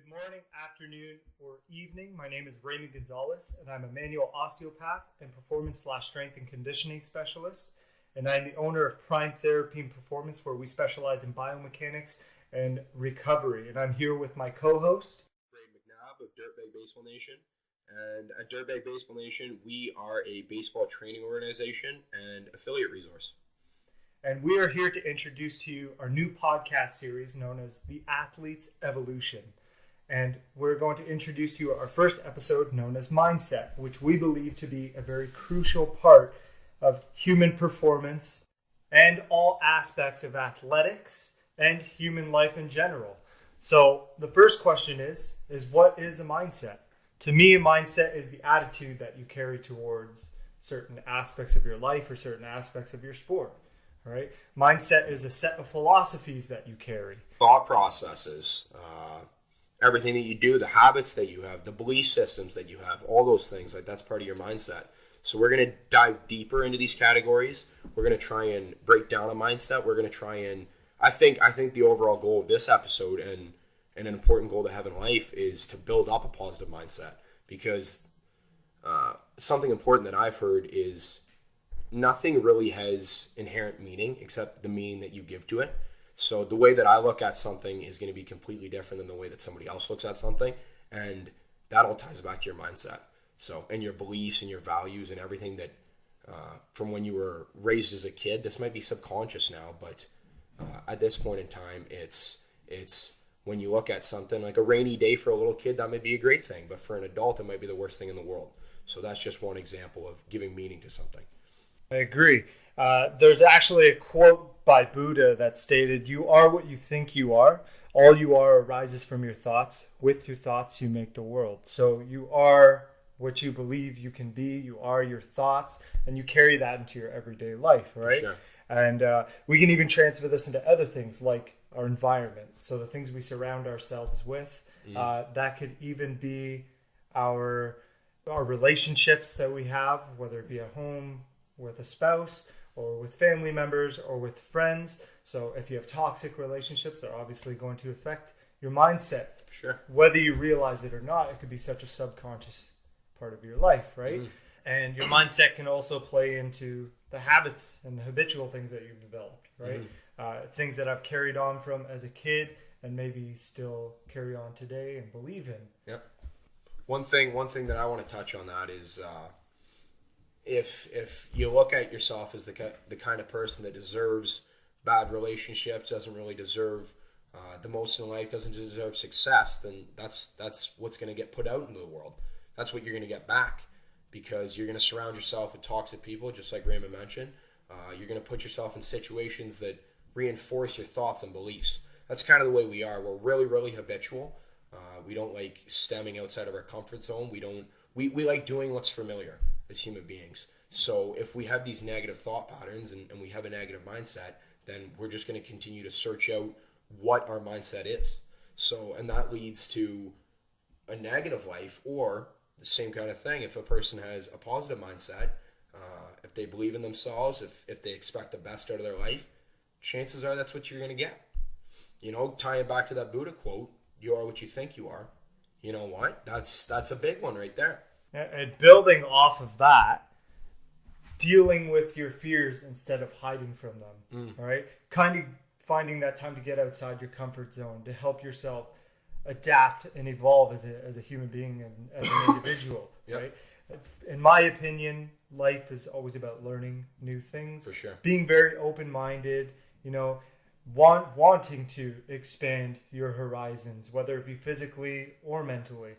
Good morning, afternoon, or evening. My name is Raymond Gonzalez, and I'm a manual osteopath and performance/strength and conditioning specialist. And I'm the owner of Prime Therapy and Performance, where we specialize in biomechanics and recovery. And I'm here with my co-host, Ray McNabb of Dirtbag Baseball Nation. And at Dirtbag Baseball Nation, we are a baseball training organization and affiliate resource. and we are here to introduce to you our new podcast series known as The Athlete's Evolution. And we're going to introduce to you our first episode known as Mindset, which we believe to be a very crucial part of human performance and all aspects of athletics and human life in general. So the first question is what is a mindset? To me, a mindset is the attitude that you carry towards certain aspects of your life or certain aspects of your sport. All right. Mindset is a set of philosophies that you carry. Thought processes, everything that you do, the habits that you have, the belief systems that you have, all those things, like that's part of your mindset. So we're going to dive deeper into these categories. We're going to try and break down a mindset. We're going to try and, I think the overall goal of this episode and an important goal to have in life is to build up a positive mindset, because something important that I've heard is nothing really has inherent meaning except the meaning that you give to it. So the way that I look at something is going to be completely different than the way that somebody else looks at something, and that all ties back to your mindset. So, and your beliefs and your values and everything that from when you were raised as a kid. This might be subconscious now, but at this point in time, it's when you look at something like a rainy day for a little kid, that might be a great thing, but for an adult, it might be the worst thing in the world. So that's just one example of giving meaning to something. I agree. There's actually a quote by Buddha that stated, "You are what you think you are. All you are arises from your thoughts. With your thoughts, you make the world." So you are what you believe you can be. You are your thoughts, and you carry that into your everyday life, right? Sure. And we can even transfer this into other things like our environment. So the things we surround ourselves with, that could even be our relationships that we have, whether it be at home, with a spouse, or with family members, or with friends. So if you have toxic relationships, they're obviously going to affect your mindset. Sure. Whether you realize it or not, it could be such a subconscious part of your life, right? And your mindset can also play into the habits and the habitual things that you've developed, right? Things that I've carried on from as a kid and maybe still carry on today and believe in. Yep. One thing that I want to touch on that is if you look at yourself as the kind of person that deserves bad relationships, doesn't really deserve the most in life, doesn't deserve success, then that's what's going to get put out into the world. That's what you're going to get back, because you're going to surround yourself with toxic people, just like Raymond mentioned. You're going to put yourself in situations that reinforce your thoughts and beliefs. That's kind of the way we are. We're really, really habitual. We don't like stemming outside of our comfort zone. We like doing what's familiar as human beings. So if we have these negative thought patterns and we have a negative mindset, then we're just going to continue to search out what our mindset is. So, and that leads to a negative life, or the same kind of thing. If a person has a positive mindset, if they believe in themselves, if they expect the best out of their life, chances are that's what you're going to get. You know, tying back to that Buddha quote, "You are what you think you are." You know what? That's a big one right there. And building off of that, dealing with your fears instead of hiding from them, all right? Kind of finding that time to get outside your comfort zone to help yourself adapt and evolve as a human being and as an individual, Yep. right? In my opinion, life is always about learning new things. For sure. Being very open-minded, wanting to expand your horizons, whether it be physically or mentally.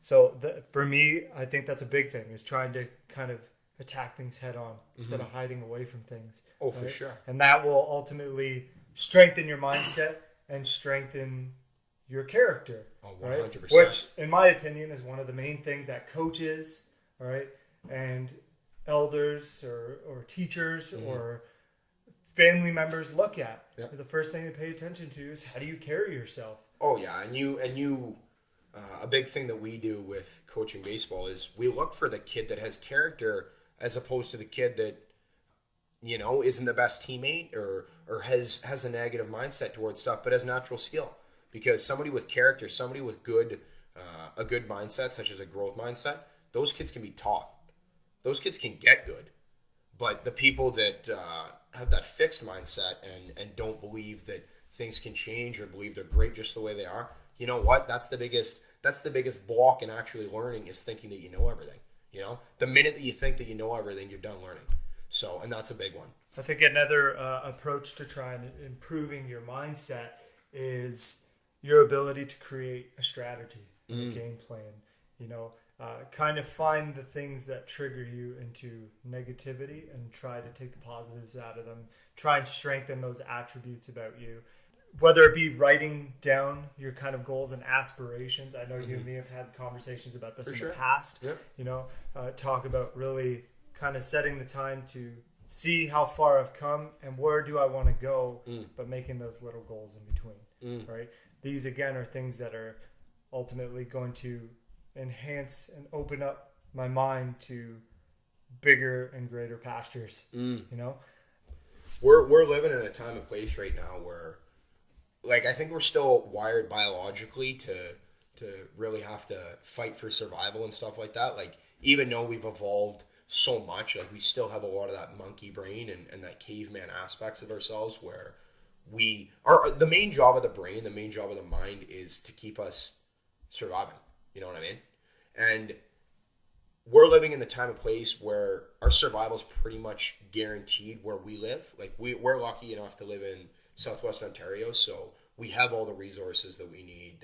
So for me, I think that's a big thing, is trying to kind of attack things head on instead of hiding away from things. Oh, for sure. And that will ultimately strengthen your mindset and strengthen your character. Oh, 100%. Right? Which, in my opinion, is one of the main things that coaches, all right, and elders or teachers or family members look at. Yep. The first thing they pay attention to is, how do you carry yourself? Oh yeah, and you a big thing that we do with coaching baseball is we look for the kid that has character, as opposed to the kid that, isn't the best teammate or has a negative mindset towards stuff, but has natural skill. because somebody with character, somebody with a good mindset, such as a growth mindset, those kids can be taught. Those kids can get good. But the people that have that fixed mindset and don't believe that things can change or believe they're great just the way they are, you know what? That's the biggest block in actually learning, is thinking that you know everything. You know, the minute that you think that you know everything, you're done learning. So, and that's a big one. I think another approach to try and improving your mindset is your ability to create a strategy, a game plan. You know, kind of find the things that trigger you into negativity and try to take the positives out of them. Try and strengthen those attributes about you. Whether it be writing down your kind of goals and aspirations. I know you and me have had conversations about this the past. Yep. You know, talk about really kind of setting the time to see how far I've come and where do I want to go, but making those little goals in between, right? These, again, are things that are ultimately going to enhance and open up my mind to bigger and greater pastures, you know? We're living in a time and place right now where, like, I think we're still wired biologically to really have to fight for survival and stuff like that. Like, even though we've evolved so much, like, we still have a lot of that monkey brain and that caveman aspects of ourselves where the main job of the brain, the main job of the mind is to keep us surviving. You know what I mean? And we're living in the time and place where our survival is pretty much guaranteed where we live. Like, we're lucky enough to live in Southwest Ontario, so we have all the resources that we need.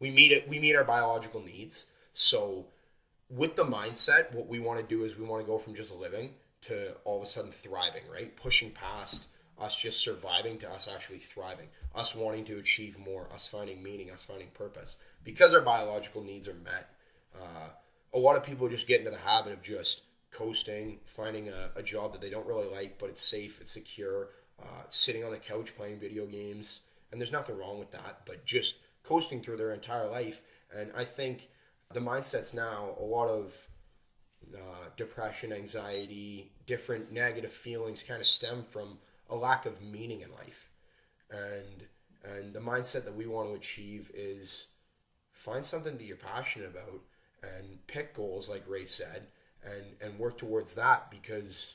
We meet our biological needs. So with the mindset, what we want to do is we want to go from just living to all of a sudden thriving, right? Pushing past us just surviving to us actually thriving, us wanting to achieve more, us finding meaning, us finding purpose. Because our biological needs are met, a lot of people just get into the habit of just coasting, finding a job that they don't really like, but it's safe, it's secure, sitting on the couch playing video games. And there's nothing wrong with that, but just coasting through their entire life. And I think the mindsets now, a lot of depression, anxiety, different negative feelings kind of stem from a lack of meaning in life. And the mindset that we want to achieve is find something that you're passionate about and pick goals, like Ray said, and work towards that, because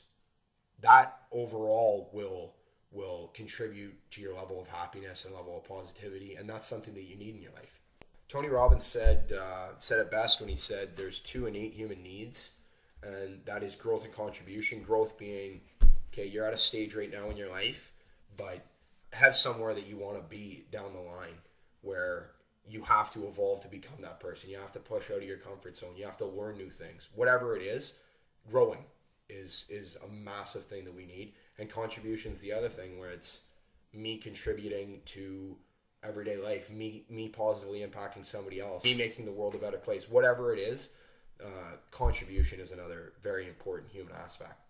that overall will contribute to your level of happiness and level of positivity, and that's something that you need in your life. Tony Robbins said it best when he said there's two innate human needs, and that is growth and contribution. Growth being, okay, you're at a stage right now in your life, but have somewhere that you want to be down the line where you have to evolve to become that person. You have to push out of your comfort zone. You have to learn new things. Whatever it is, growing is a massive thing that we need. And contribution is the other thing, where it's me contributing to everyday life, me positively impacting somebody else, me making the world a better place. Whatever it is, contribution is another very important human aspect.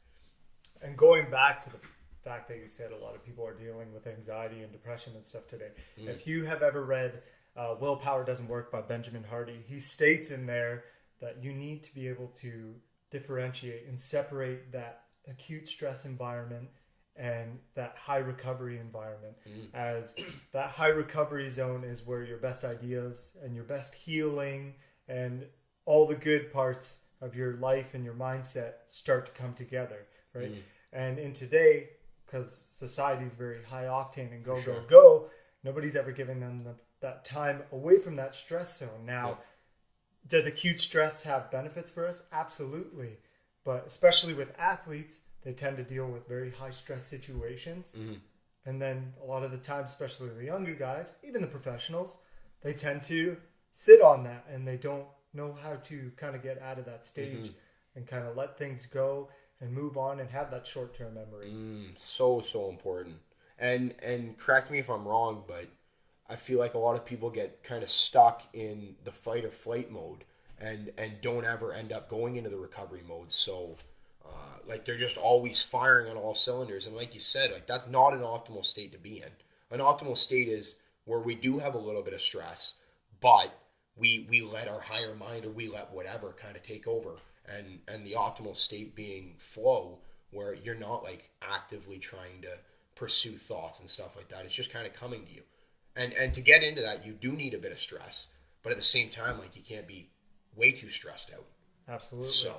And going back to the fact that you said a lot of people are dealing with anxiety and depression and stuff today. If you have ever read Willpower Doesn't Work by Benjamin Hardy, he states in there that you need to be able to differentiate and separate that acute stress environment and that high recovery environment, as that high recovery zone is where your best ideas and your best healing and all the good parts of your life and your mindset start to come together, right? And in today, because society is very high octane and go, nobody's ever giving them that time away from that stress zone. Now, does acute stress have benefits for us? Absolutely. But especially with athletes, they tend to deal with very high stress situations. And then a lot of the time, especially the younger guys, even the professionals, they tend to sit on that and they don't know how to kind of get out of that stage and kind of let things go and move on and have that short-term memory. So important. And correct me if I'm wrong, but I feel like a lot of people get kind of stuck in the fight or flight mode and don't ever end up going into the recovery mode. So like they're just always firing on all cylinders. And like you said, like that's not an optimal state to be in. An optimal state is where we do have a little bit of stress, but we let our higher mind, or we let whatever kind of take over. And the optimal state being flow, where you're not like actively trying to pursue thoughts and stuff like that. It's just kind of coming to you. And to get into that, you do need a bit of stress, but at the same time, like, you can't be way too stressed out. Absolutely. So,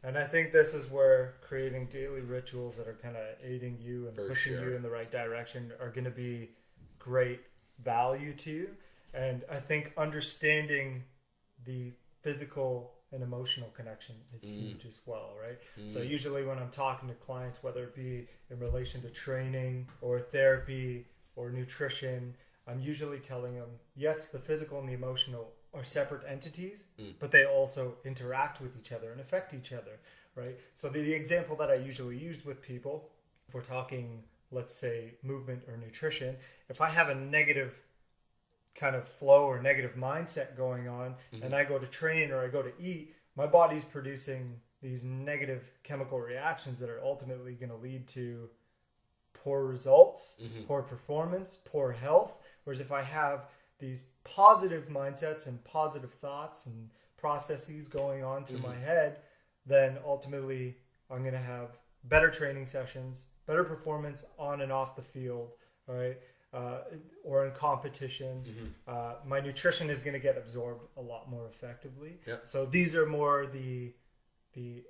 and I think this is where creating daily rituals that are kind of aiding you and For pushing sure. you in the right direction are going to be great value to you. And I think understanding the physical and emotional connection is huge as well, right? So usually when I'm talking to clients, whether it be in relation to training or therapy or nutrition, I'm usually telling them, yes, the physical and the emotional are separate entities, but they also interact with each other and affect each other, right? So the example that I usually use with people, if we're talking, let's say, movement or nutrition, if I have a negative kind of flow or negative mindset going on, and I go to train or I go to eat, my body's producing these negative chemical reactions that are ultimately going to lead to poor results, poor performance, poor health. Whereas if I have these positive mindsets and positive thoughts and processes going on through my head, then ultimately I'm going to have better training sessions, better performance on and off the field, all right? Or in competition. My nutrition is going to get absorbed a lot more effectively. Yep. So these are more the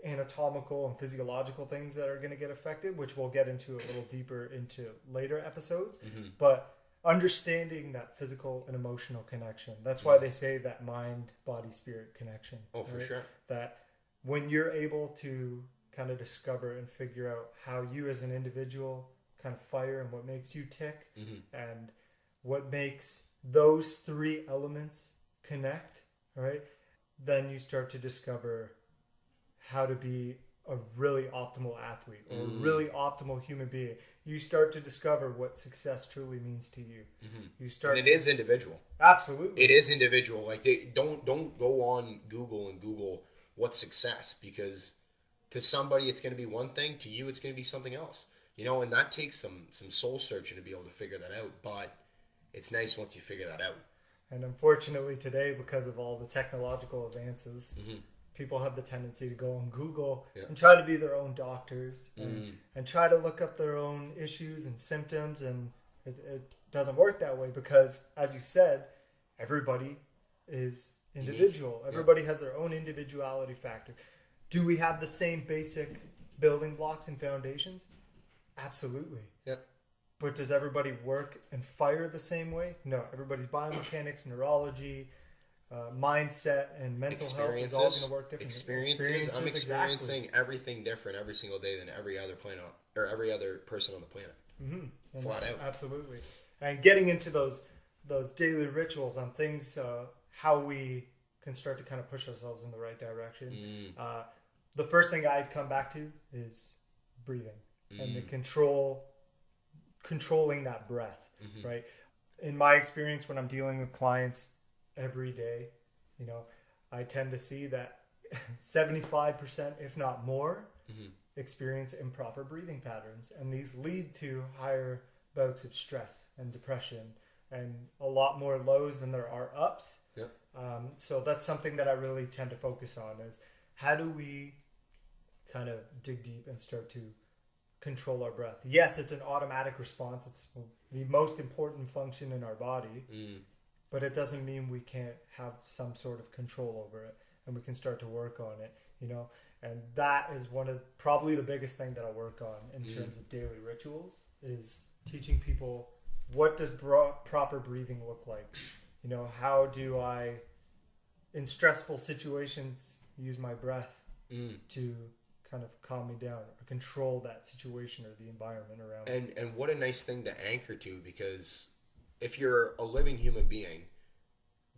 anatomical and physiological things that are going to get affected, which we'll get into a little deeper into later episodes. But understanding that physical and emotional connection, that's why they say that mind, body, spirit connection. Oh, for sure. That when you're able to kind of discover and figure out how you as an individual kind of fire and what makes you tick and what makes those three elements connect, right? Then you start to discover how to be a really optimal athlete or a really optimal human being. You start to discover what success truly means to you. You start. And it is individual. Absolutely. It is individual. Like, they don't go on Google and Google what's success, because to somebody it's going to be one thing, to you it's going to be something else. You know, and that takes some soul searching to be able to figure that out. But it's nice once you figure that out. And unfortunately today, because of all the technological advances, people have the tendency to go on Google and try to be their own doctors and try to look up their own issues and symptoms. And it doesn't work that way because, as you said, everybody is individual. Everybody has their own individuality factor. Do we have the same basic building blocks and foundations? Absolutely. Yep. But does everybody work and fire the same way? No. Everybody's biomechanics, neurology, mindset, and mental health is all going to work differently. Experiences. I'm experiencing everything different every single day than every other planet or every other person on the planet. Flat out. Absolutely. And getting into those daily rituals on things, how we can start to kind of push ourselves in the right direction. The first thing I'd come back to is breathing. And the controlling that breath, right? In my experience, when I'm dealing with clients every day, you know, I tend to see that 75%, if not more, experience improper breathing patterns. And these lead to higher bouts of stress and depression and a lot more lows than there are ups. Yep. So that's something that I really tend to focus on is how do we kind of dig deep and start to control our breath. Yes, it's an automatic response. It's the most important function in our body, but it doesn't mean we can't have some sort of control over it, and we can start to work on it, you know. And that is one of probably the biggest thing that I work on in terms of daily rituals is teaching people what does proper breathing look like. You know, how do I, in stressful situations, use my breath to kind of calm me down or control that situation or the environment around me. And what a nice thing to anchor to, because if you're a living human being,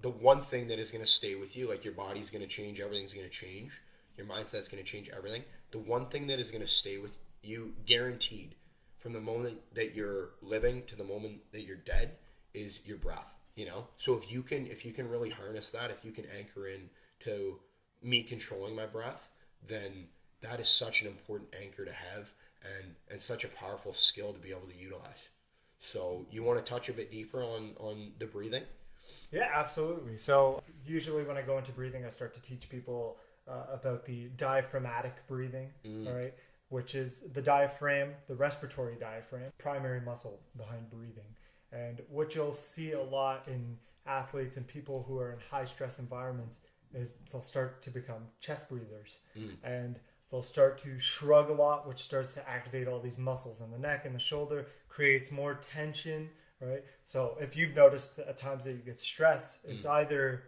the one thing that is going to stay with you, like your body's going to change, everything's going to change, your mindset's going to change everything. The one thing that is going to stay with you, guaranteed, from the moment that you're living to the moment that you're dead, is your breath. You know, so if you can really harness that, if you can anchor in to me controlling my breath, then that is such an important anchor to have and such a powerful skill to be able to utilize. So you want to touch a bit deeper on the breathing? Yeah, absolutely. So usually when I go into breathing, I start to teach people about the diaphragmatic breathing, all right, which is the diaphragm, the respiratory diaphragm, primary muscle behind breathing. And what you'll see a lot in athletes and people who are in high stress environments is they'll start to become chest breathers. And they'll start to shrug a lot, which starts to activate all these muscles in the neck and the shoulder, creates more tension, right? So if you've noticed at times that you get stressed, it's either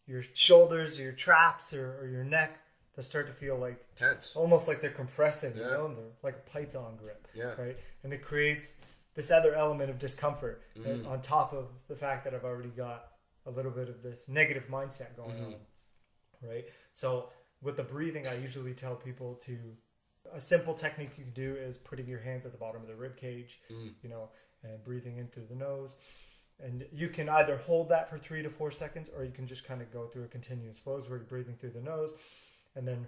your shoulders, your traps, or your neck that start to feel like tense, almost like they're compressing, you know, and they're like a python grip, right? And it creates this other element of discomfort on top of the fact that I've already got a little bit of this negative mindset going on, right? So with the breathing, I usually tell people a simple technique you can do is putting your hands at the bottom of the rib cage, you know, and breathing in through the nose. And you can either hold that for 3 to 4 seconds, or you can just kind of go through a continuous flows where you're breathing through the nose and then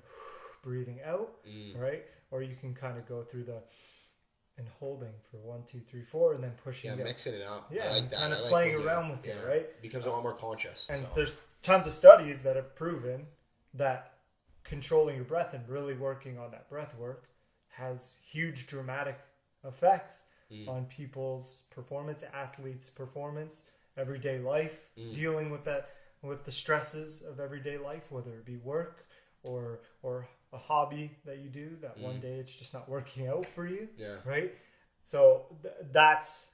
breathing out, right? Or you can kind of go through and holding for 1, 2, 3, 4, and then pushing. Yeah, mixing it up. Yeah, I like that. kind of I like playing around with it, right? Becomes a lot more conscious. And there's tons of studies that have proven that controlling your breath and really working on that breath work has huge dramatic effects on people's performance, athletes' performance, everyday life, dealing with the stresses of everyday life, whether it be work or a hobby that you do that one day it's just not working out for you, right? So that's,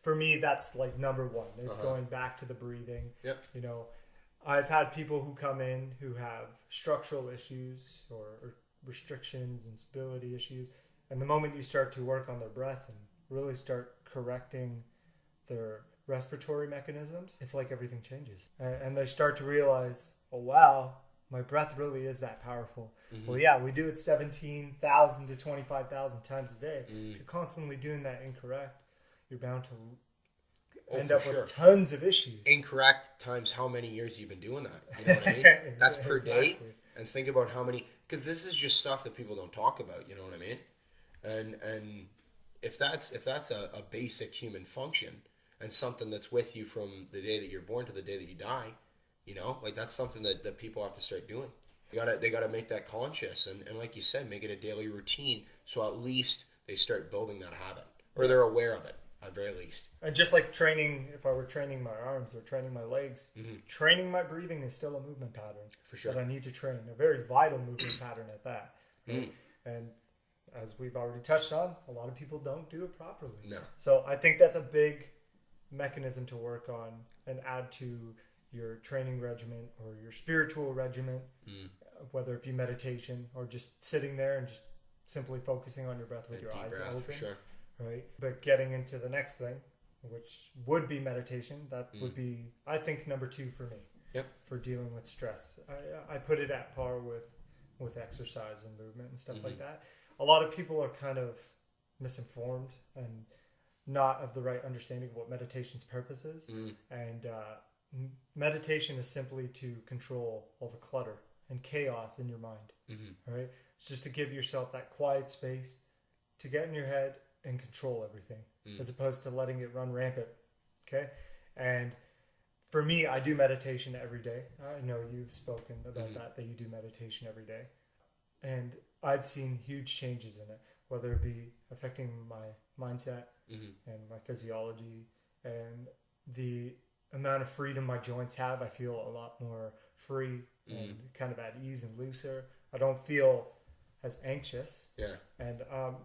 for me, that's like number one, is going back to the breathing. You know, I've had people who come in who have structural issues or restrictions and stability issues, and the moment you start to work on their breath and really start correcting their respiratory mechanisms, it's like everything changes. And they start to realize, oh wow, my breath really is that powerful. Well, yeah, we do it 17,000 to 25,000 times a day. If you're constantly doing that incorrect, you're bound to end up with tons of issues. Incorrect times how many years you've been doing that. You know what I mean? That's per day. And think about how many, because this is just stuff that people don't talk about. You know what I mean? And if that's a basic human function and something that's with you from the day that you're born to the day that you die, you know, like that's something that people have to start doing. They gotta make that conscious and like you said, make it a daily routine, so at least they start building that habit, or they're aware of it at very least. And just like training, if I were training my arms or training my legs, training my breathing is still a movement pattern for sure that I need to train, a very vital movement pattern at that. Right? And as we've already touched on, a lot of people don't do it properly. No. So I think that's a big mechanism to work on and add to your training regimen or your spiritual regimen, whether it be meditation or just sitting there and just simply focusing on your breath with your eyes open. Sure. Right? But getting into the next thing, which would be meditation, that would be, I think, number 2 for me. Yep. For dealing with stress. I put it at par with exercise and movement and stuff like that. A lot of people are kind of misinformed and not of the right understanding of what meditation's purpose is. And meditation is simply to control all the clutter and chaos in your mind. Right? It's just to give yourself that quiet space to get in your head and control everything, as opposed to letting it run rampant. Okay? And for me, I do meditation every day. I know you've spoken about that you do meditation every day. And I've seen huge changes in it, whether it be affecting my mindset and my physiology and the amount of freedom my joints have. I feel a lot more free and kind of at ease and looser. I don't feel as anxious. Yeah. And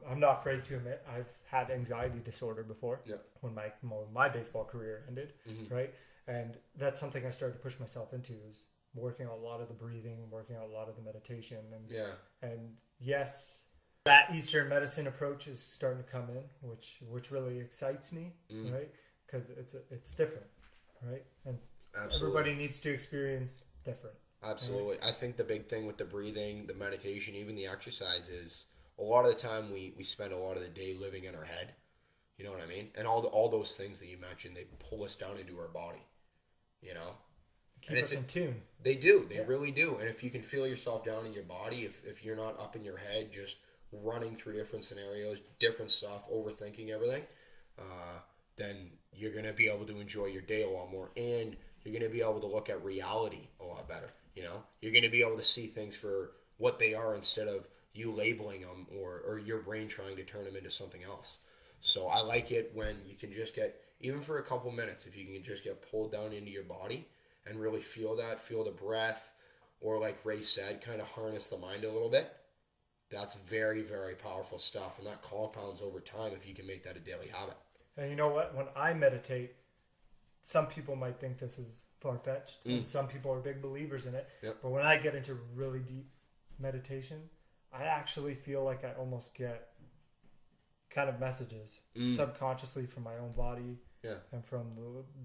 I'm not afraid to admit I've had anxiety disorder before. Yep. When my baseball career ended, right? And that's something I started to push myself into, is working on a lot of the breathing, working on a lot of the meditation. And yes, that Eastern medicine approach is starting to come in, which really excites me, right? Because it's different, right? And everybody needs to experience different. Absolutely. Right? I think the big thing with the breathing, the meditation, even the exercise is a lot of the time we spend a lot of the day living in our head. You know what I mean? And all those things that you mentioned, they pull us down into our body, you know? Keep us in tune. They do. They really do. And if you can feel yourself down in your body, if you're not up in your head just running through different scenarios, different stuff, overthinking everything, then you're going to be able to enjoy your day a lot more, and you're going to be able to look at reality a lot better. You know, you're going to be able to see things for what they are instead of you labeling them or your brain trying to turn them into something else. So I like it when you can just get even for a couple minutes, if you can just get pulled down into your body and really feel the breath, or like Ray said, kind of harness the mind a little bit, that's very, very powerful stuff. And that compounds over time if you can make that a daily habit. And you know what? When I meditate, some people might think this is far-fetched, and some people are big believers in it. Yep. But when I get into really deep meditation, I actually feel like I almost get kind of messages subconsciously from my own body and from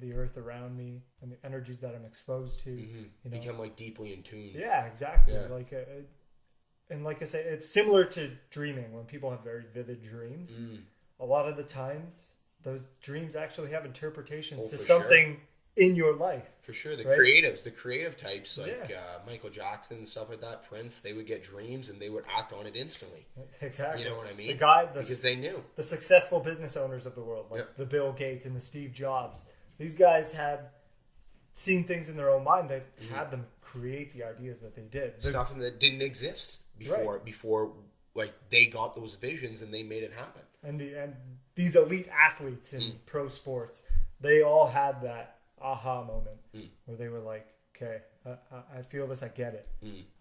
the earth around me and the energies that I'm exposed to. You know? Become like deeply in tune. Yeah, exactly. Yeah. And like I say, it's similar to dreaming. When people have very vivid dreams, a lot of the times those dreams actually have interpretations to something in your life. For sure. The right? creative types like Michael Jackson and stuff like that, Prince, they would get dreams and they would act on it instantly. Exactly. You know what I mean? Because they knew. The successful business owners of the world, like the Bill Gates and the Steve Jobs, these guys had seen things in their own mind that had them create the ideas that they did. Stuff that didn't exist before like they got those visions and they made it happen. And these elite athletes in pro sports, they all had that aha moment where they were like, okay, I feel this, I get it.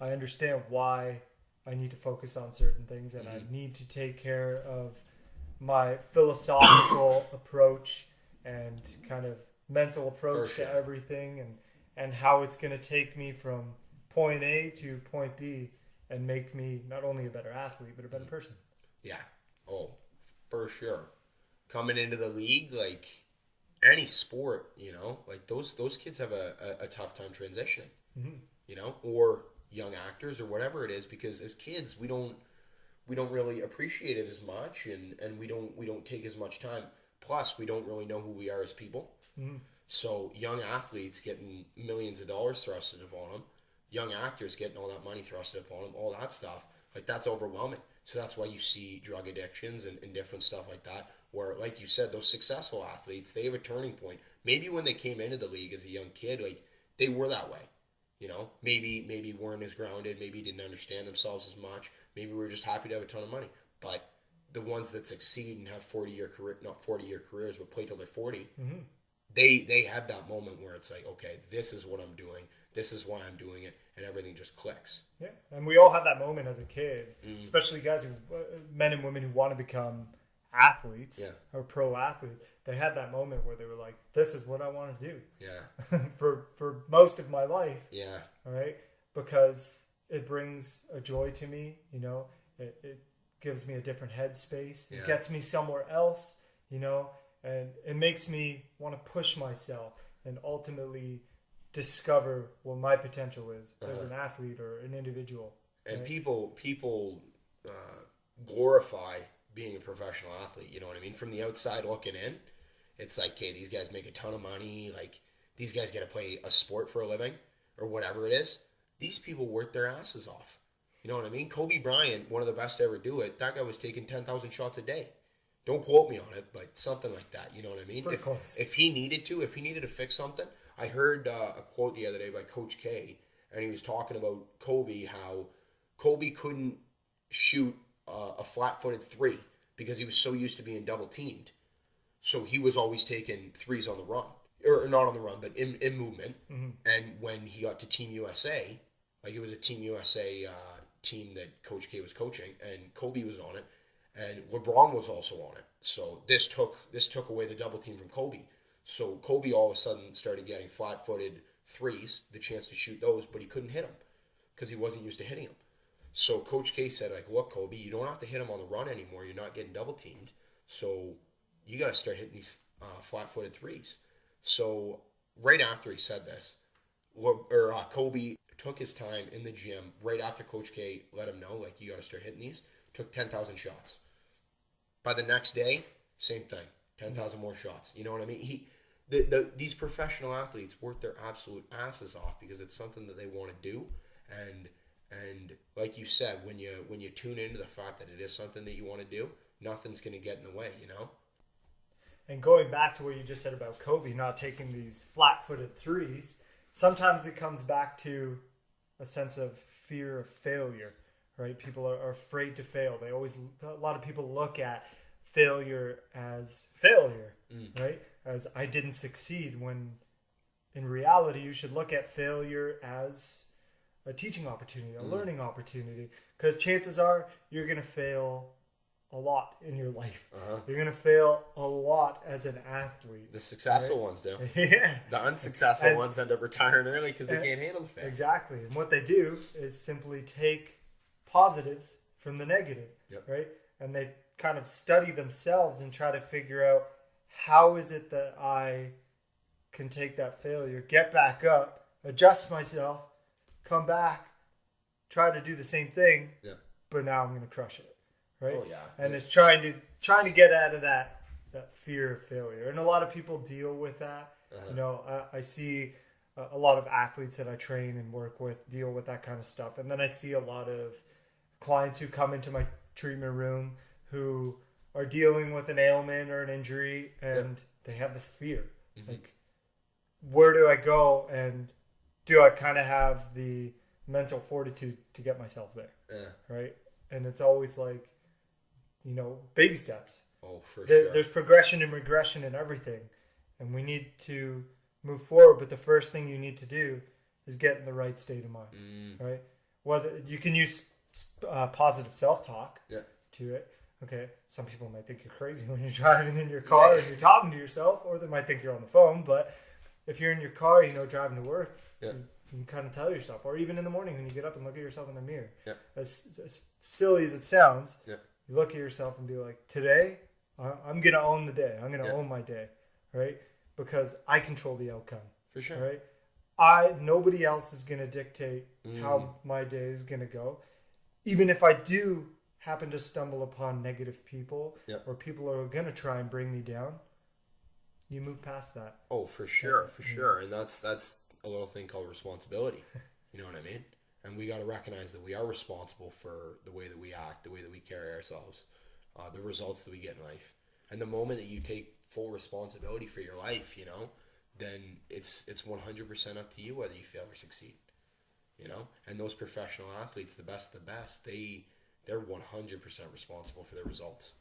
I understand why I need to focus on certain things, and I need to take care of my philosophical approach and kind of mental approach to everything, and how it's going to take me from point A to point B and make me not only a better athlete, but a better person. Yeah. Oh, for sure. Coming into the league, like any sport, you know, like those kids have a tough time transitioning, you know, or young actors or whatever it is, because as kids we don't really appreciate it as much, and we don't take as much time. Plus, we don't really know who we are as people. So young athletes getting millions of dollars thrusted upon them, young actors getting all that money thrusted upon them, all that stuff, like that's overwhelming. So that's why you see drug addictions and different stuff like that, where, like you said, those successful athletes, they have a turning point. Maybe when they came into the league as a young kid, like they were that way. You know, maybe weren't as grounded, maybe didn't understand themselves as much, maybe we were just happy to have a ton of money. But the ones that succeed and have 40-year careers, but play till they're 40, they have that moment where it's like, okay, this is what I'm doing, this is why I'm doing it, and everything just clicks. Yeah, and we all have that moment as a kid, especially guys men and women who want to become athletes or pro athletes. They had that moment where they were like, this is what I want to do. Yeah. for most of my life. Yeah. All right. Because it brings a joy to me, you know, it gives me a different headspace. It gets me somewhere else, you know, and it makes me want to push myself and ultimately discover what my potential is as an athlete or an individual. And right? people glorify being a professional athlete, you know what I mean? From the outside looking in, it's like, okay, these guys make a ton of money, like these guys get to play a sport for a living or whatever it is. These people work their asses off. You know what I mean? Kobe Bryant, one of the best to ever do it, that guy was taking 10,000 shots a day. Don't quote me on it, but something like that, you know what I mean? If he needed to fix something. I heard a quote the other day by Coach K, and he was talking about Kobe, how Kobe couldn't shoot a flat-footed three because he was so used to being double-teamed. So he was always taking threes on the run. Or not on the run, but in movement. And when he got to Team USA, like it was a Team USA team that Coach K was coaching, and Kobe was on it, and LeBron was also on it. So this took away the double team from Kobe. So Kobe all of a sudden started getting flat-footed threes, the chance to shoot those, but he couldn't hit them because he wasn't used to hitting them. So Coach K said, like, look, Kobe, you don't have to hit them on the run anymore. You're not getting double-teamed. So you got to start hitting these flat-footed threes. So right after he said this, Kobe took his time in the gym right after Coach K let him know, like, you got to start hitting these, took 10,000 shots. By the next day, same thing, 10,000 more shots. You know what I mean? These professional athletes work their absolute asses off because it's something that they want to do. And like you said, when you tune into the fact that it is something that you want to do, nothing's going to get in the way, you know? And going back to what you just said about Kobe not taking these flat-footed threes, sometimes it comes back to a sense of fear of failure, right? People are afraid to fail. A lot of people look at failure as failure, right? as I didn't succeed, when in reality you should look at failure as a teaching opportunity, a learning opportunity, because chances are you're going to fail a lot in your life. You're going to fail a lot as an athlete. The successful ones do. Yeah. The unsuccessful ones end up retiring early because they can't handle the fail. Exactly. And what they do is simply take positives from the negative, right? And they kind of study themselves and try to figure out, how is it that I can take that failure, get back up, adjust myself, come back, try to do the same thing, but now I'm going to crush it, right? Oh, yeah. And it's trying to get out of that fear of failure. And a lot of people deal with that. You know, I see a lot of athletes that I train and work with deal with that kind of stuff. And then I see a lot of clients who come into my treatment room who are dealing with an ailment or an injury, and they have this fear. Like, where do I go, and do I kind of have the mental fortitude to get myself there? Right? And it's always like, you know, baby steps. Oh, for sure. There's progression and regression in everything, and we need to move forward. But the first thing you need to do is get in the right state of mind, right? Whether you can use positive self-talk to it. Okay, some people might think you're crazy when you're driving in your car and you're talking to yourself, or they might think you're on the phone. But if you're in your car, you know, driving to work, you can kind of tell yourself, or even in the morning when you get up and look at yourself in the mirror. As silly as it sounds, you look at yourself and be like, today, I'm going to own the day. I'm going to own my day, right? Because I control the outcome. For sure. Right? Nobody else is going to dictate how my day is going to go. Even if I do happen to stumble upon negative people or people who are going to try and bring me down, you move past that. Oh, for sure, for sure. And that's a little thing called responsibility. You know what I mean? And we got to recognize that we are responsible for the way that we act, the way that we carry ourselves, the results that we get in life. And the moment that you take full responsibility for your life, you know, then it's 100% up to you whether you fail or succeed. You know? And those professional athletes, the best of the best, they're 100% responsible for their results.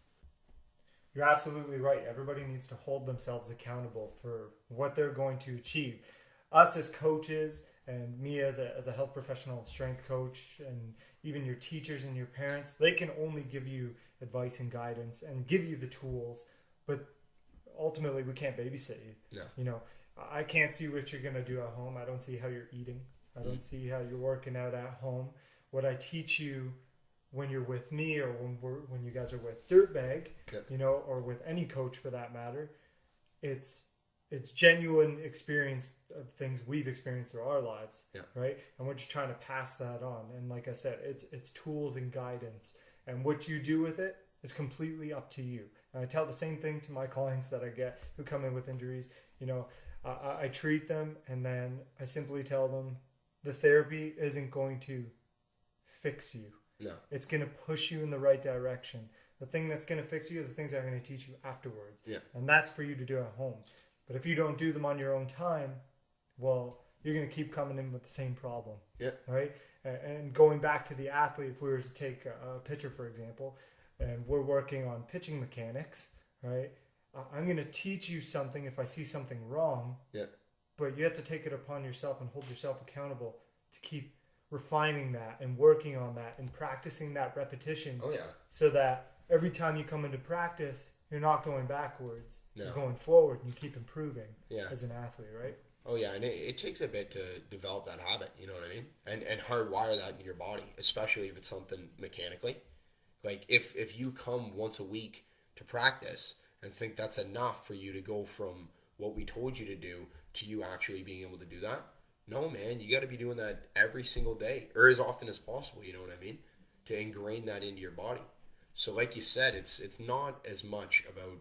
You're absolutely right. Everybody needs to hold themselves accountable for what they're going to achieve. Us as coaches, and me as a health professional, strength coach, and even your teachers and your parents, they can only give you advice and guidance and give you the tools, but ultimately we can't babysit you. No. You know, I can't see what you're going to do at home. I don't see how you're eating. I don't see how you're working out at home. What I teach you when you're with me, or when you guys are with Dirtbag, you know, or with any coach for that matter, it's genuine experience of things we've experienced through our lives, right? And we're just trying to pass that on. And like I said, it's tools and guidance, and what you do with it is completely up to you. And I tell the same thing to my clients that I get who come in with injuries. You know, I treat them, and then I simply tell them the therapy isn't going to fix you. No. It's going to push you in the right direction. The thing that's going to fix you are the things that are going to teach you afterwards. And that's for you to do at home. But if you don't do them on your own time, well, you're going to keep coming in with the same problem. Right? And going back to the athlete, if we were to take a pitcher, for example, and we're working on pitching mechanics, right? I'm going to teach you something if I see something wrong. But you have to take it upon yourself and hold yourself accountable to keep refining that and working on that and practicing that repetition. So that every time you come into practice, you're not going backwards. You're going forward, and you keep improving as an athlete, right? Oh, yeah, and it takes a bit to develop that habit, you know what I mean? And hardwire that into your body, especially if it's something mechanically. Like, if you come once a week to practice and think that's enough for you to go from what we told you to do to you actually being able to do that, no, man, you got to be doing that every single day, or as often as possible, you know what I mean? To ingrain that into your body. So like you said, it's not as much about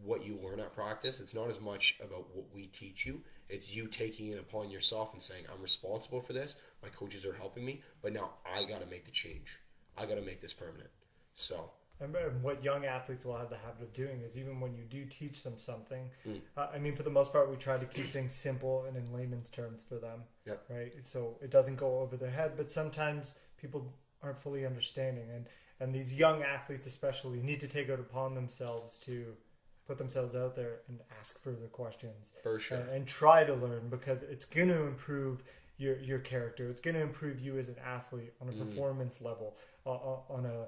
what you learn at practice. It's not as much about what we teach you. It's you taking it upon yourself and saying, I'm responsible for this. My coaches are helping me, but now I got to make the change. I got to make this permanent. So. And what young athletes will have the habit of doing is, even when you do teach them something, I mean, for the most part, we try to keep things simple and in layman's terms for them, right? So it doesn't go over their head, but sometimes people aren't fully understanding. And these young athletes especially need to take it upon themselves to put themselves out there and ask further questions. For sure. And try to learn, because it's going to improve your character. It's going to improve you as an athlete on a performance level, on a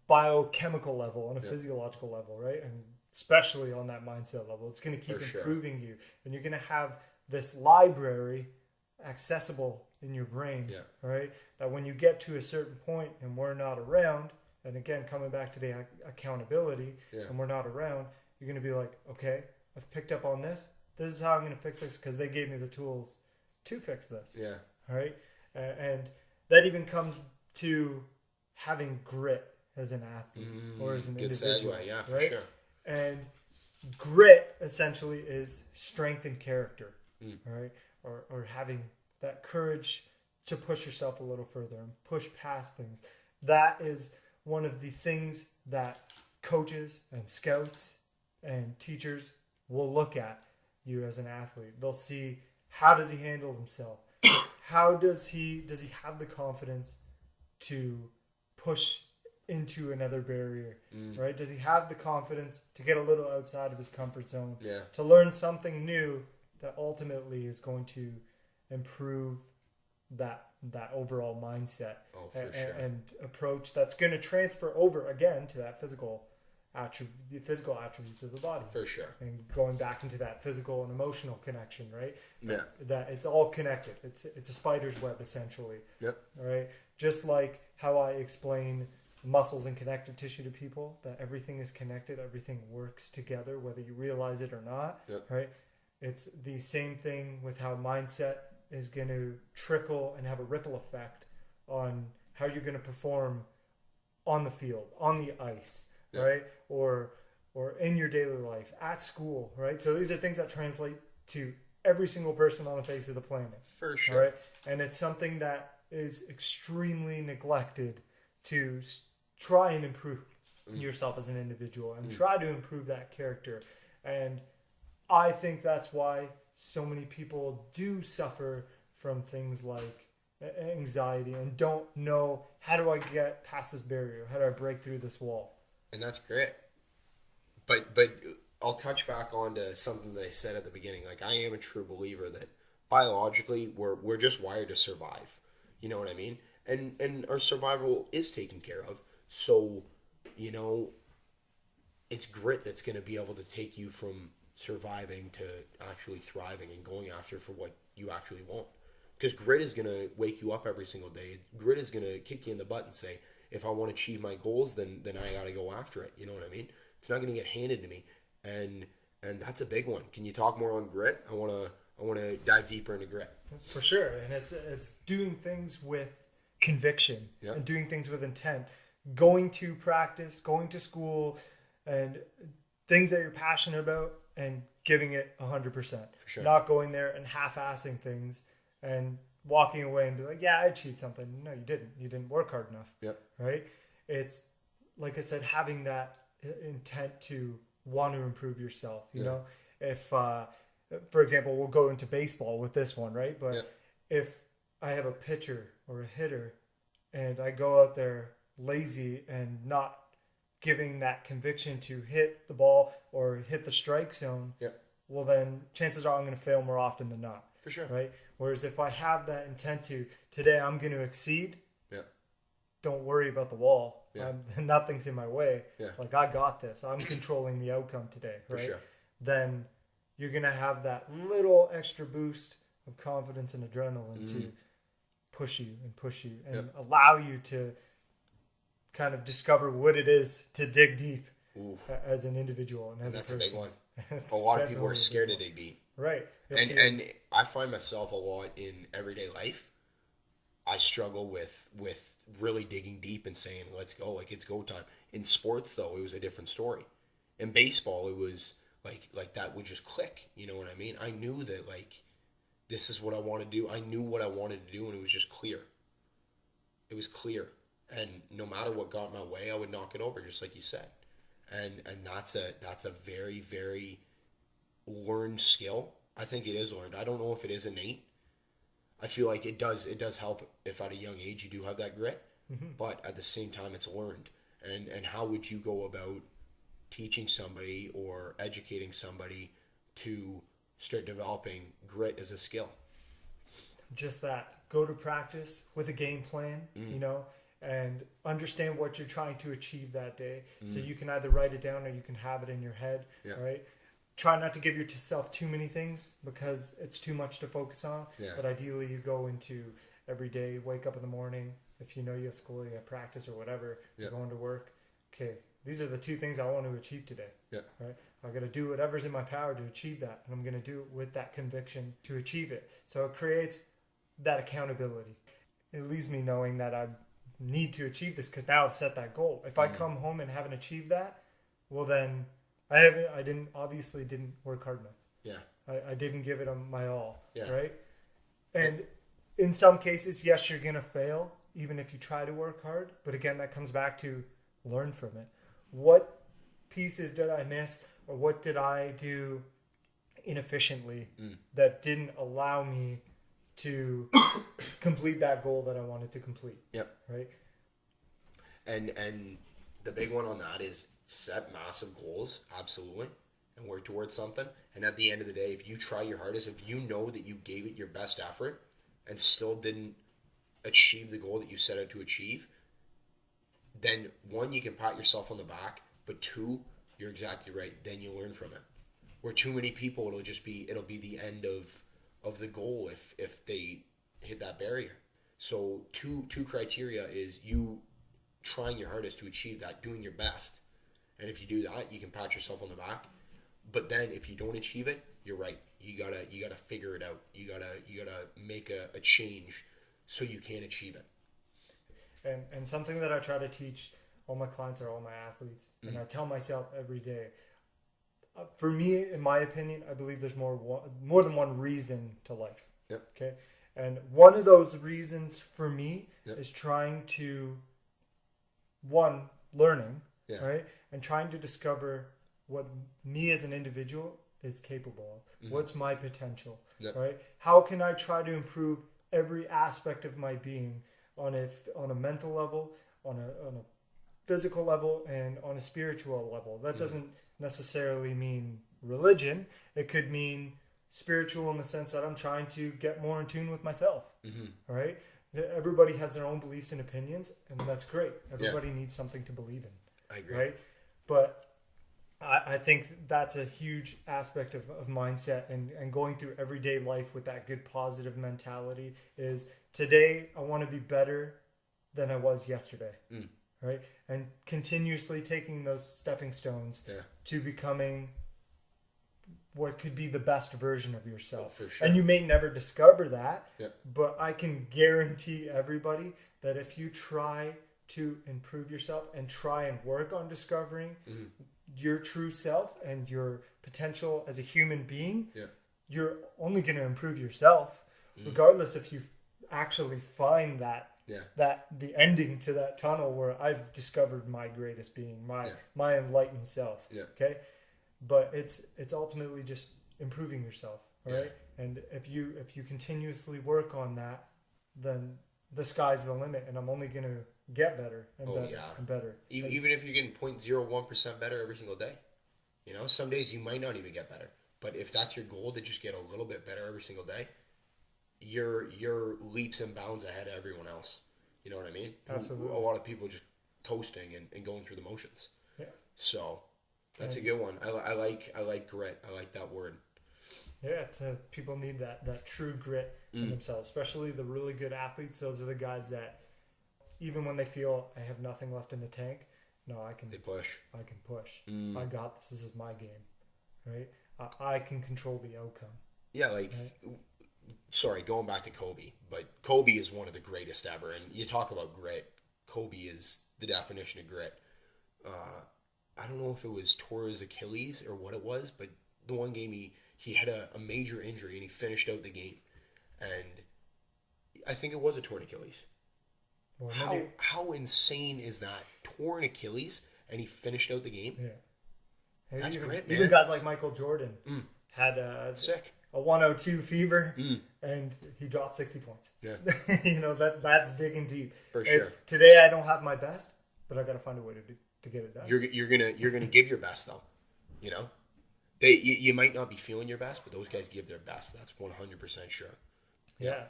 biochemical level, on a physiological level, right? And especially on that mindset level. It's going to keep improving you. And you're going to have this library accessible in your brain, right? That when you get to a certain point and we're not around, and again, coming back to the accountability, and we're not around, you're going to be like, okay, I've picked up on this. This is how I'm going to fix this, because they gave me the tools to fix this. Yeah. All right. And that even comes to having grit as an athlete or as an individual. Segue. Yeah, for right? sure. And grit essentially is strength and character, all right? Or having that courage to push yourself a little further and push past things. That is one of the things that coaches and scouts and teachers will look at you as an athlete. They'll see, how does he handle himself? How does he have the confidence to push into another barrier, right? Does he have the confidence to get a little outside of his comfort zone, to learn something new that ultimately is going to improve that overall mindset and approach that's going to transfer over again to that physical attributes of the body. For sure. And going back into that physical and emotional connection, right? Yeah. That it's all connected. It's a spider's web, essentially. Yep. Right? Just like how I explain muscles and connective tissue to people, that everything is connected, everything works together, whether you realize it or not. Right? It's the same thing with how mindset is going to trickle and have a ripple effect on how you're going to perform on the field, on the ice, right? Or in your daily life, at school, right? So these are things that translate to every single person on the face of the planet. For sure. Right? And it's something that is extremely neglected to try and improve yourself as an individual and try to improve that character. And I think that's why so many people do suffer from things like anxiety and don't know, how do I get past this barrier? How do I break through this wall? And that's great. But I'll touch back on to something that I said at the beginning. Like, I am a true believer that biologically we're just wired to survive. You know what I mean? And our survival is taken care of. So, you know, it's grit that's going to be able to take you from surviving to actually thriving and going after for what you actually want. Because grit is going to wake you up every single day. Grit is going to kick you in the butt and say, if I want to achieve my goals, then I got to go after it. You know what I mean? It's not going to get handed to me. And that's a big one. Can you talk more on grit? I want to dive deeper into grit. For sure. And it's doing things with conviction and doing things with intent. Going to practice, going to school, and things that you're passionate about, and giving it 100%. Sure. Not going there and half-assing things and walking away and be like, yeah, I achieved something. No, you didn't. You didn't work hard enough. Yep. Right? It's, like I said, having that intent to want to improve yourself. You know, if, for example, we'll go into baseball with this one, right? But if I have a pitcher or a hitter and I go out there lazy and not giving that conviction to hit the ball or hit the strike zone, well, then chances are I'm going to fail more often than not. For sure. Right? Whereas if I have that intent to, today I'm going to exceed, don't worry about the wall. Nothing's in my way. Like, I got this. I'm controlling the outcome today. Right? For sure. Then you're going to have that little extra boost of confidence and adrenaline to push you and allow you to kind of discover what it is to dig deep as an individual and as that's a person. a big one. A lot of people are scared to dig deep. Right. And I find myself a lot in everyday life. I struggle with really digging deep and saying, let's go, like, it's go time. In sports, though, it was a different story. In baseball, it was like that would just click. You know what I mean? I knew that, like, this is what I want to do. I knew what I wanted to do, and it was just clear. It was clear. And no matter what got in my way, I would knock it over, just like you said. And that's a very, very learned skill. I think it is learned. I don't know if it is innate. I feel like it does help if at a young age you do have that grit. But at the same time, it's learned. And how would you go about teaching somebody or educating somebody to start developing grit as a skill. Just that. Go to practice with a game plan, and understand what you're trying to achieve that day. So you can either write it down or you can have it in your head, right? Try not to give yourself too many things because it's too much to focus on. Yeah. But ideally, you go into every day, wake up in the morning. If you know you have school, you have practice or whatever, you're going to work. Okay, these are the 2 things I want to achieve today. Yeah. Right? I got to do whatever's in my power to achieve that, and I'm going to do it with that conviction to achieve it. So it creates that accountability. It leaves me knowing that I need to achieve this because now I've set that goal. If I come home and haven't achieved that, well then I didn't work hard enough. Yeah. I didn't give it my all. Yeah. Right? And in some cases, yes, you're going to fail even if you try to work hard. But again, that comes back to learn from it. What pieces did I miss, or what did I do inefficiently that didn't allow me to complete that goal that I wanted to complete? Yep. Right? And the big one on that is set massive goals, absolutely, and work towards something. And at the end of the day, if you try your hardest, if you know that you gave it your best effort and still didn't achieve the goal that you set out to achieve, then 1, you can pat yourself on the back, but 2, you're exactly right, then you learn from it. Where too many people, it'll be the end of the goal if they hit that barrier. So two criteria is you trying your hardest to achieve that, doing your best. And if you do that, you can pat yourself on the back. But then if you don't achieve it, you're right. You gotta figure it out. You gotta make a change so you can achieve it. And something that I try to teach all my clients or all my athletes, and I tell myself every day, for me, in my opinion, I believe there's more than one reason to life. Yep. Okay. And one of those reasons for me is trying to, learning, right? And trying to discover what me as an individual is capable of. What's my potential, right? How can I try to improve every aspect of my being on a mental level, on a physical level, and on a spiritual level? That doesn't necessarily mean religion. It could mean spiritual in the sense that I'm trying to get more in tune with myself. All right? Everybody has their own beliefs and opinions, and that's great. Everybody needs something to believe in. I agree. Right? But I think that's a huge aspect of mindset and going through everyday life with that good positive mentality is today I want to be better than I was yesterday. Right? And continuously taking those stepping stones to becoming what could be the best version of yourself. For sure. And you may never discover that, but I can guarantee everybody that if you try to improve yourself and try and work on discovering your true self and your potential as a human being, you're only going to improve yourself, regardless if you actually find that the ending to that tunnel where I've discovered my greatest being, my enlightened self. Okay, but it's ultimately just improving yourself, right? And if you continuously work on that, then the sky's the limit, and I'm only going to get better and and better. Even if you're getting 0.01% better every single day, some days you might not even get better. But if that's your goal to just get a little bit better every single day, you're leaps and bounds ahead of everyone else. You know what I mean? Absolutely. A lot of people just coasting and going through the motions. Yeah. So that's a good one. I like grit. I like that word. Yeah, people need that true grit in themselves, especially the really good athletes. Those are the guys that even when they feel I have nothing left in the tank, They push. I can push. I got this. This is my game, right? I can control the outcome. Yeah, sorry, going back to Kobe, but Kobe is one of the greatest ever. And you talk about grit. Kobe is the definition of grit. I don't know if it was tore his Achilles or what it was, but the one game he had a major injury and he finished out the game. And I think it was a torn Achilles. Well, how insane is that? Torn Achilles and he finished out the game? Yeah. That's grit, man. Even guys like Michael Jordan had sick. A 102 fever, and he dropped 60 points. Yeah. That's digging deep. For sure. Today I don't have my best, but I got to find a way to get it done. You're gonna give your best though. You know, you might not be feeling your best, but those guys give their best. That's 100% sure. Yeah,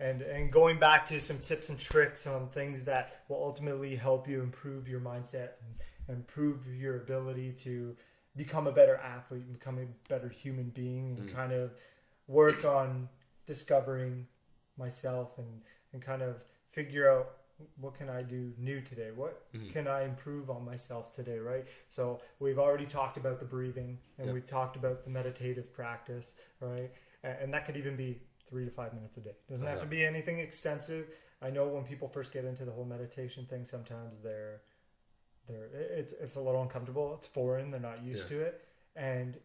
and going back to some tips and tricks on things that will ultimately help you improve your mindset and improve your ability to become a better athlete and become a better human being, and kind of work on discovering myself and kind of figure out, what can I do new today? What can I improve on myself today, right? So we've already talked about the breathing, and we've talked about the meditative practice, right? And that could even be 3 to 5 minutes a day. Doesn't have to be anything extensive. I know when people first get into the whole meditation thing, sometimes it's a little uncomfortable. It's foreign. They're not used to it, and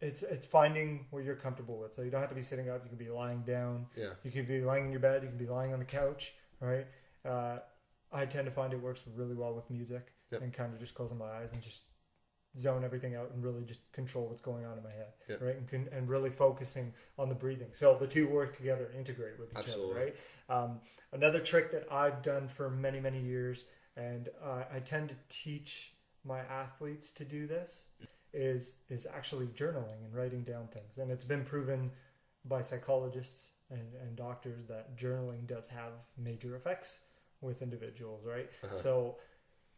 it's finding what you're comfortable with. So you don't have to be sitting up. You can be lying down. Yeah. You can be lying in your bed. You can be lying on the couch. Right. I tend to find it works really well with music, and kind of just closing my eyes and just zone everything out and really just control what's going on in my head, right? And really focusing on the breathing. So the two work together, integrate with each other, right? Another trick that I've done for many, many years, and I tend to teach my athletes to do this, is actually journaling and writing down things. And it's been proven by psychologists and doctors that journaling does have major effects with individuals, right? So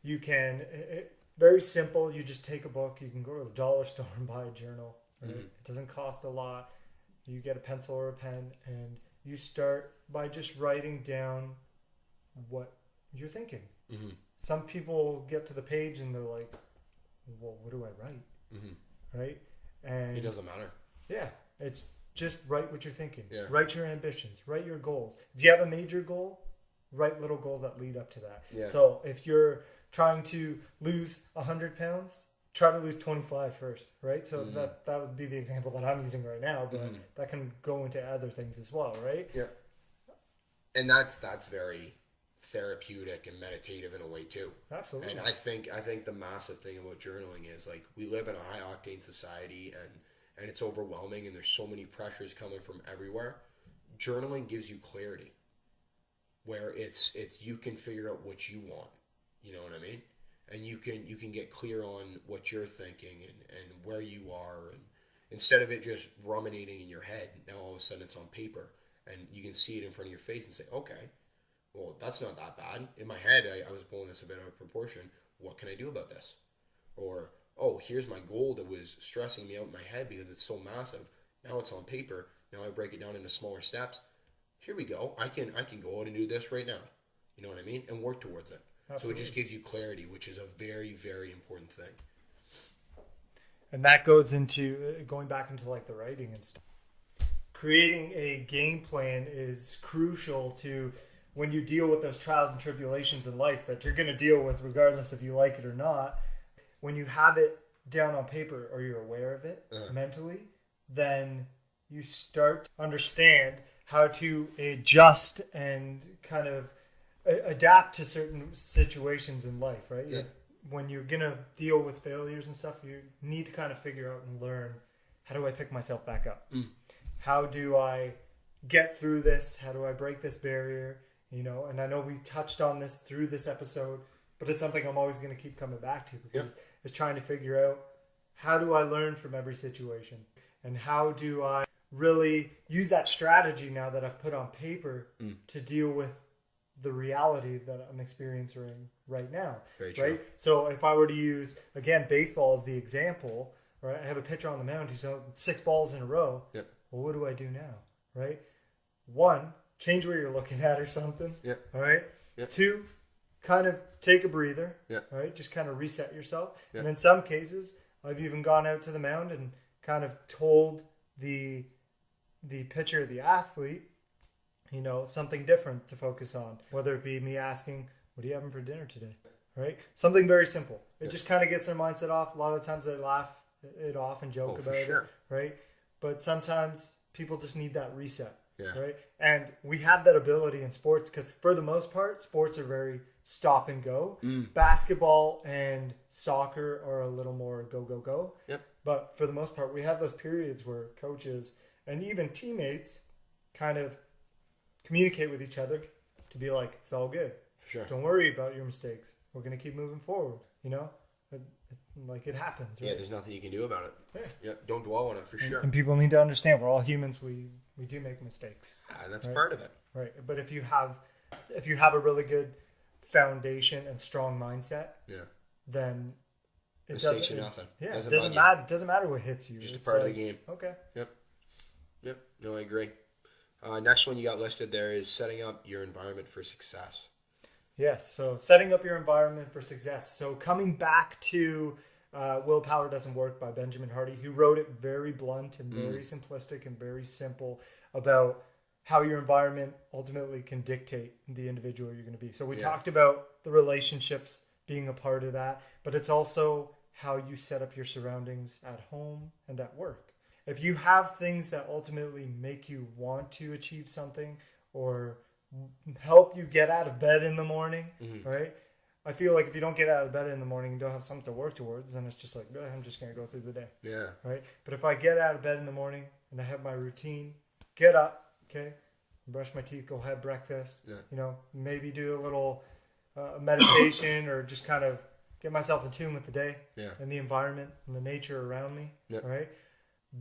you can, very simple, you just take a book, you can go to the dollar store and buy a journal, right? It doesn't cost a lot. You get a pencil or a pen, and you start by just writing down what you're thinking. Some people get to the page and they're like, well, what do I write? Right? And it doesn't matter. Yeah, it's just write what you're thinking. Write your ambitions. Write your goals. If you have a major goal, write little goals that lead up to that. So if you're trying to lose 100 pounds, try to lose 25 first, right? So that would be the example that I'm using right now, but that can go into other things as well, right? Yeah. And that's very therapeutic and meditative in a way too. Absolutely. And I think the massive thing about journaling is, like, we live in a high octane society, and it's overwhelming, and there's so many pressures coming from everywhere. Journaling gives you clarity, where it's you can figure out what you want. You know what I mean? And you can get clear on what you're thinking and where you are, and instead of it just ruminating in your head, now all of a sudden it's on paper, and you can see it in front of your face and say, okay, well, that's not that bad. In my head, I was blowing this a bit out of proportion. What can I do about this? Or, oh, here's my goal that was stressing me out in my head because it's so massive. Now it's on paper. Now I break it down into smaller steps. Here we go. I can go out and do this right now. You know what I mean? And work towards it. Absolutely. So it just gives you clarity, which is a very, very important thing. And that goes into going back into like the writing and stuff. Creating a game plan is crucial to when you deal with those trials and tribulations in life that you're going to deal with regardless if you like it or not. When you have it down on paper, or you're aware of it mentally, then you start to understand how to adjust and kind of adapt to certain situations in life, right? Yeah. When you're going to deal with failures and stuff, you need to kind of figure out and learn, how do I pick myself back up? How do I get through this? How do I break this barrier? You know, and I know we touched on this through this episode, but it's something I'm always going to keep coming back to, because it's trying to figure out, how do I learn from every situation? And how do I really use that strategy now that I've put on paper to deal with the reality that I'm experiencing right now? Very true. Right? So if I were to use, again, baseball as the example, right? I have a pitcher on the mound who's thrown 6 balls in a row. Well, what do I do now? Right? 1, change where you're looking at or something. All right. 2, kind of take a breather. All right. Just kind of reset yourself. And in some cases, I've even gone out to the mound and kind of told the pitcher, the athlete, you know, something different to focus on. Whether it be me asking, what are you having for dinner today? Right. Something very simple. It just kind of gets their mindset off. A lot of times they laugh it off and joke about it. Right. But sometimes people just need that reset. Right. And we have that ability in sports, because for the most part, sports are very stop and go. Basketball and soccer are a little more go, go, go. But for the most part, we have those periods where coaches and even teammates kind of communicate with each other to be like, it's all good. For sure. Don't worry about your mistakes. We're going to keep moving forward. you know, like it happens, right? Yeah, there's nothing you can do about it. Yeah. Yeah, don't dwell on it for sure. And people need to understand we're all humans. We do make mistakes. And that's right? part of it. Right. But if you have a really good foundation and strong mindset, then Mistakes are nothing. Yeah, it doesn't matter. Doesn't matter what hits you. Just a part of the game. Okay. Yep. No, I agree. Next one you got listed there is setting up your environment for success. Yes. So setting up your environment for success. So coming back to Willpower Doesn't Work by Benjamin Hardy, he wrote it very blunt and very simplistic and very simple about how your environment ultimately can dictate the individual you're going to be. So we talked about the relationships being a part of that, but it's also how you set up your surroundings at home and at work. If you have things that ultimately make you want to achieve something or help you get out of bed in the morning, right? I feel like if you don't get out of bed in the morning and don't have something to work towards, then it's just like, I'm just going to go through the day. Yeah. Right? But if I get out of bed in the morning and I have my routine, get up, okay, brush my teeth, go have breakfast, maybe do a little meditation or just kind of get myself in tune with the day and the environment and the nature around me, right?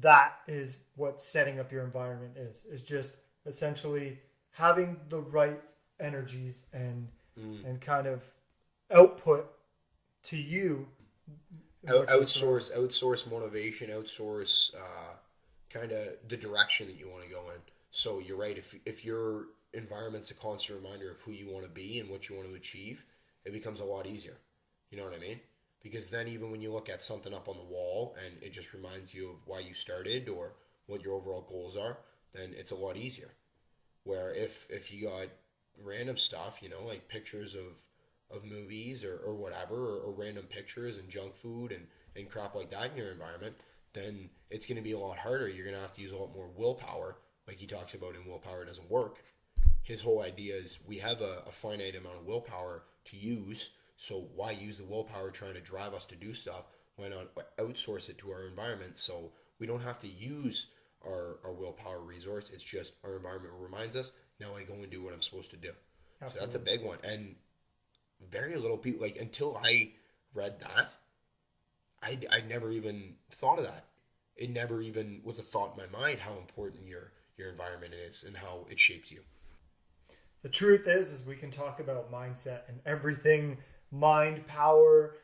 That is what setting up your environment is. It's just essentially having the right energies and kind of output to you. Outsource motivation, outsource kind of the direction that you want to go in. So you're right. If your environment's a constant reminder of who you want to be and what you want to achieve, it becomes a lot easier. You know what I mean? Because then even when you look at something up on the wall and it just reminds you of why you started or what your overall goals are, then it's a lot easier. Where if you got random stuff, like pictures of movies or whatever, or random pictures and junk food and crap like that in your environment, then it's going to be a lot harder. You're going to have to use a lot more willpower, like he talks about in Willpower Doesn't Work. His whole idea is we have a finite amount of willpower to use, so why use the willpower trying to drive us to do stuff? Why not outsource it to our environment so we don't have to use our willpower resource? It's just our environment reminds us, now I go and do what I'm supposed to do. Absolutely. So that's a big one. And very little people, like, until I read that, I never even thought of that. It never even was a thought in my mind how important your environment is and how it shapes you. The truth is we can talk about mindset and everything mind power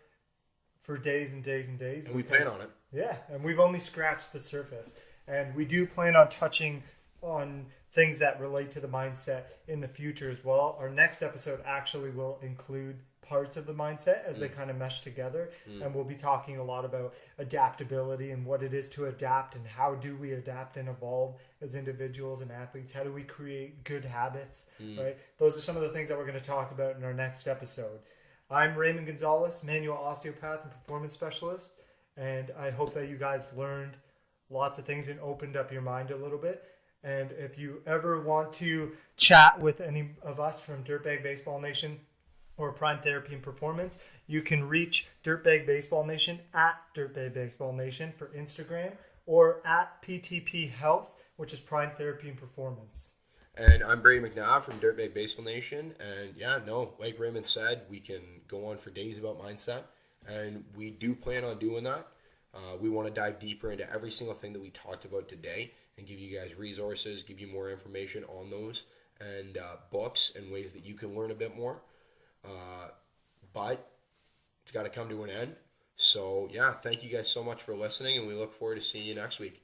for days and days and days. And we plan on it. Yeah, and we've only scratched the surface. And we do plan on touching on things that relate to the mindset in the future as well. Our next episode actually will include parts of the mindset as they kind of mesh together. And we'll be talking a lot about adaptability and what it is to adapt and how do we adapt and evolve as individuals and athletes. How do we create good habits, right? Those are some of the things that we're going to talk about in our next episode. I'm Raymond Gonzalez, manual osteopath and performance specialist. And I hope that you guys learned lots of things and opened up your mind a little bit. And if you ever want to chat with any of us from Dirtbag Baseball Nation or Prime Therapy and Performance, you can reach Dirtbag Baseball Nation at Dirtbag Baseball Nation for Instagram or at PTP Health, which is Prime Therapy and Performance. And I'm Brady McNabb from Dirtbag Baseball Nation. And like Raymond said, we can go on for days about mindset. And we do plan on doing that. We want to dive deeper into every single thing that we talked about today and give you guys resources, give you more information on those and books and ways that you can learn a bit more. But it's got to come to an end. So, thank you guys so much for listening, and we look forward to seeing you next week.